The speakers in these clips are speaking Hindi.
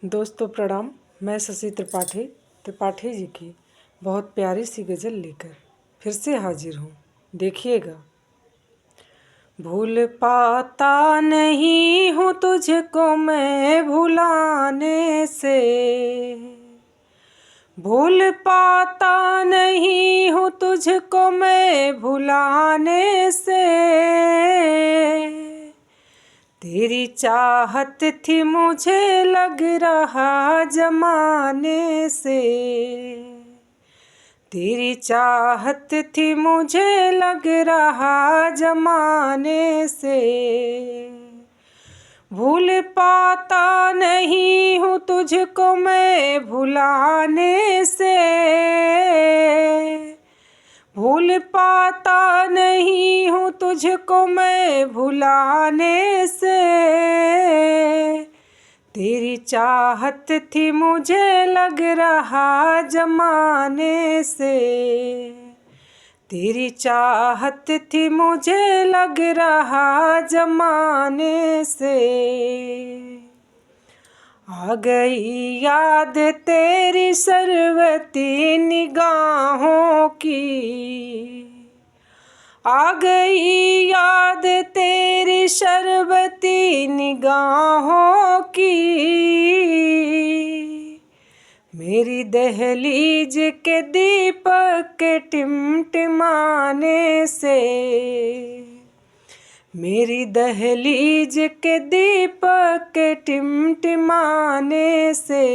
दोस्तों प्रणाम। मैं शशि त्रिपाठी जी की बहुत प्यारी सी गज़ल लेकर फिर से हाजिर हूँ। देखिएगा। भूल पाता नहीं हूँ तुझको मैं भुलाने से, भूल पाता नहीं हूँ तुझको मैं भुलाने से। तेरी चाहत थी मुझे लग रहा जमाने से, तेरी चाहत थी मुझे लग रहा जमाने से। भूल पाता नहीं हूँ तुझको मैं भुलाने से, भूल पाता नहीं हूँ तुझको मैं भुलाने से। तेरी चाहत थी मुझे लग रहा जमाने से, तेरी चाहत थी मुझे लग रहा जमाने से। आ गई याद तेरी शरबती निगाहों की, आ गई याद तेरी शरबती निगाहों की। मेरी दहलीज के दीपक के टिमटिमाने से, मेरी दहलीज के दीपक के टिमटिमाने से।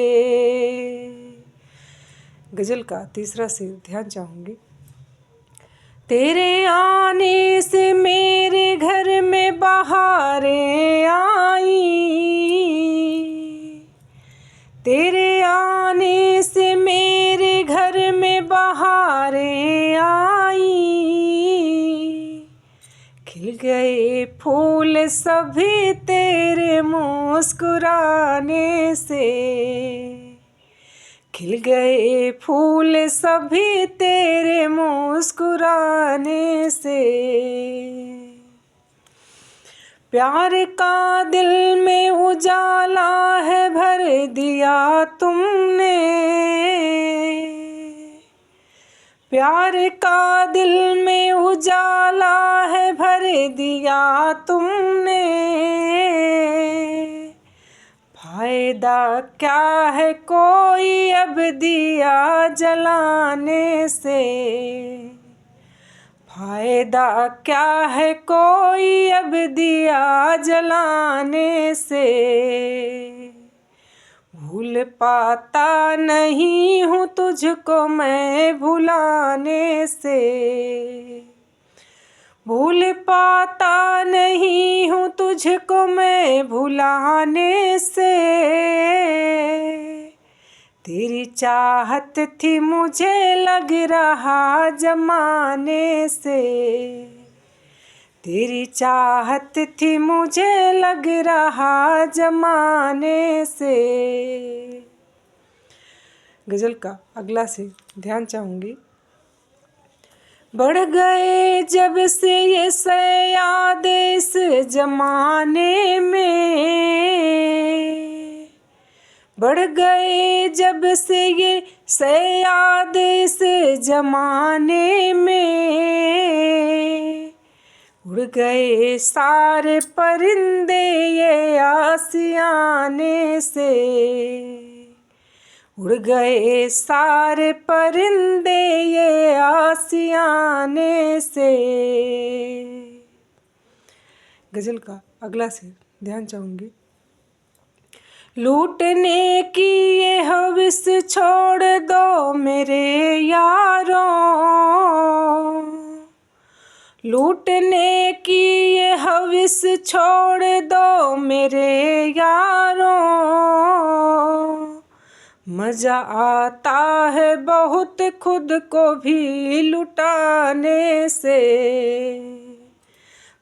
गज़ल का तीसरा शेर ध्यान चाहूँगी। तेरे आने से मेरे घर में बहारें आई, तेरे आने से मेरे घर में बहारें आई। खिल गए फूल सभी तेरे मुस्कुराने से, खिल गए फूल सभी तेरे मुस्कुराने से। प्यार का दिल में उजाला है भर दिया तुमने, प्यार का दिल में उजाला है भर दिया तुमने। फायदा क्या है कोई अब दिया जलाने से, फायदा क्या है कोई अब दिया जलाने से। भूल पाता नहीं हूँ तुझको मैं भुलाने से, भूल पाता नहीं हूँ तुझको मैं भुलाने से। तेरी चाहत थी मुझे लग रहा जमाने से, तेरी चाहत थी मुझे लग रहा जमाने से। गज़ल का अगला से ध्यान चाहूँगी। बढ़ गए जब से ये सयाद इस जमाने में, बढ़ गए जब से ये सयाद इस जमाने में। उड़ गए सारे परिंदे ये आसियाने से, उड़ गए सारे परिंदे ये आसियाने से। गज़ल का अगला शेर ध्यान चाहूँगी। लूटने की ये हवस छोड़ दो मेरे यारों, लूटने की ये हवस छोड़ दो मेरे यारों। मज़ा आता है बहुत खुद को भी लुटाने से,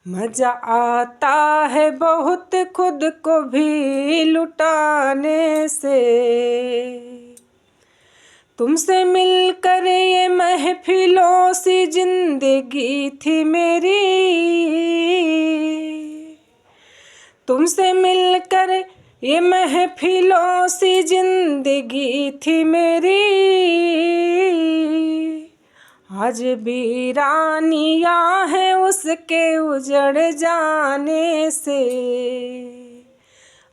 मज़ा आता है बहुत खुद को भी लुटाने से। तुमसे मिलकर ये महफिलों सी जिंदगी थी मेरी, तुमसे मिलकर ये महफिलों सी जिंदगी थी मेरी, आज वीरानियाँ है उसके उजड़ जाने से।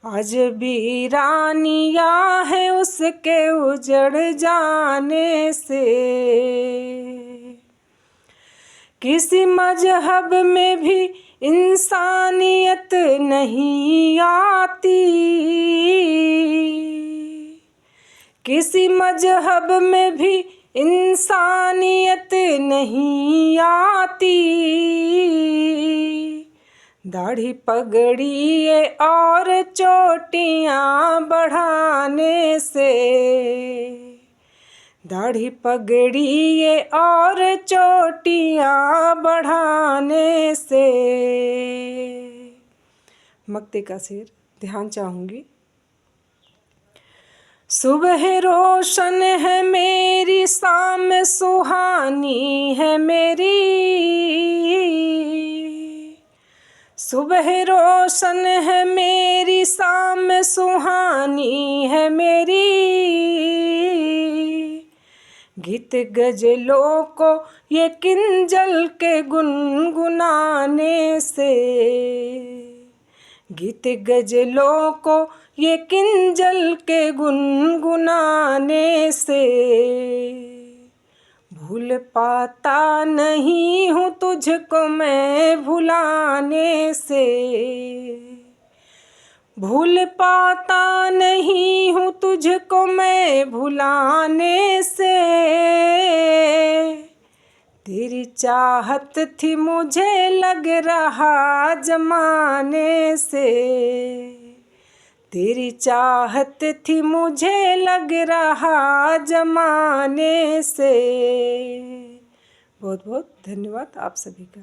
आज वीरानियाँ है उसके उजड़ जाने से। किसी मजहब में भी इंसानियत नहीं आती, किसी मजहब में भी इंसानियत नहीं आती। दाढ़ी पगड़ी और चोटियाँ बढ़ाने से, दाढ़ी पगड़ी और चोटियाँ बढ़ाने से। मक्ते का शेर ध्यान चाहूँगी। सुबह रोशन है मेरी, शाम सुहानी है मेरी। सुबह रोशन है मेरी, शाम सुहानी है मेरी। गीत गजलों को ये किंजल के गुनगुनाने से, गीत गजलों को ये किंजल के गुनगुनाने से। भूल पाता नहीं हूँ तुझको मैं भुलाने से, भूल पाता नहीं हूँ तुझको मैं भुलाने से। तेरी चाहत थी मुझे लग रहा जमाने से, तेरी चाहत थी मुझे लग रहा जमाने से। बहुत बहुत धन्यवाद आप सभी का।